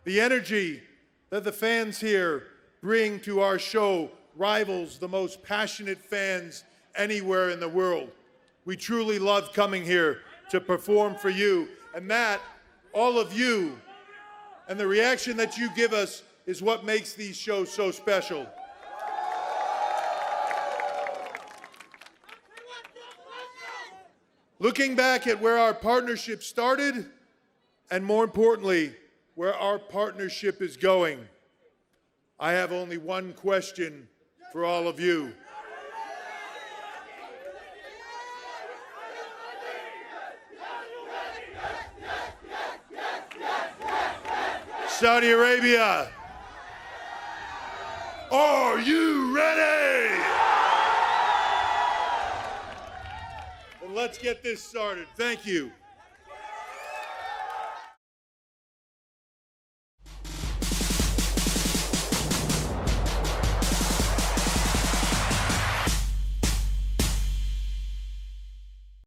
The energy that the fans here bring to our show rivals the most passionate fans anywhere in the world. We truly love coming here to perform for you, and that, all of you, and the reaction that you give us is what makes these shows so special. Looking back at where our partnership started, and more importantly, where our partnership is going, I have only one question for all of you. Saudi Arabia, are you ready? And let's get this started. Thank you.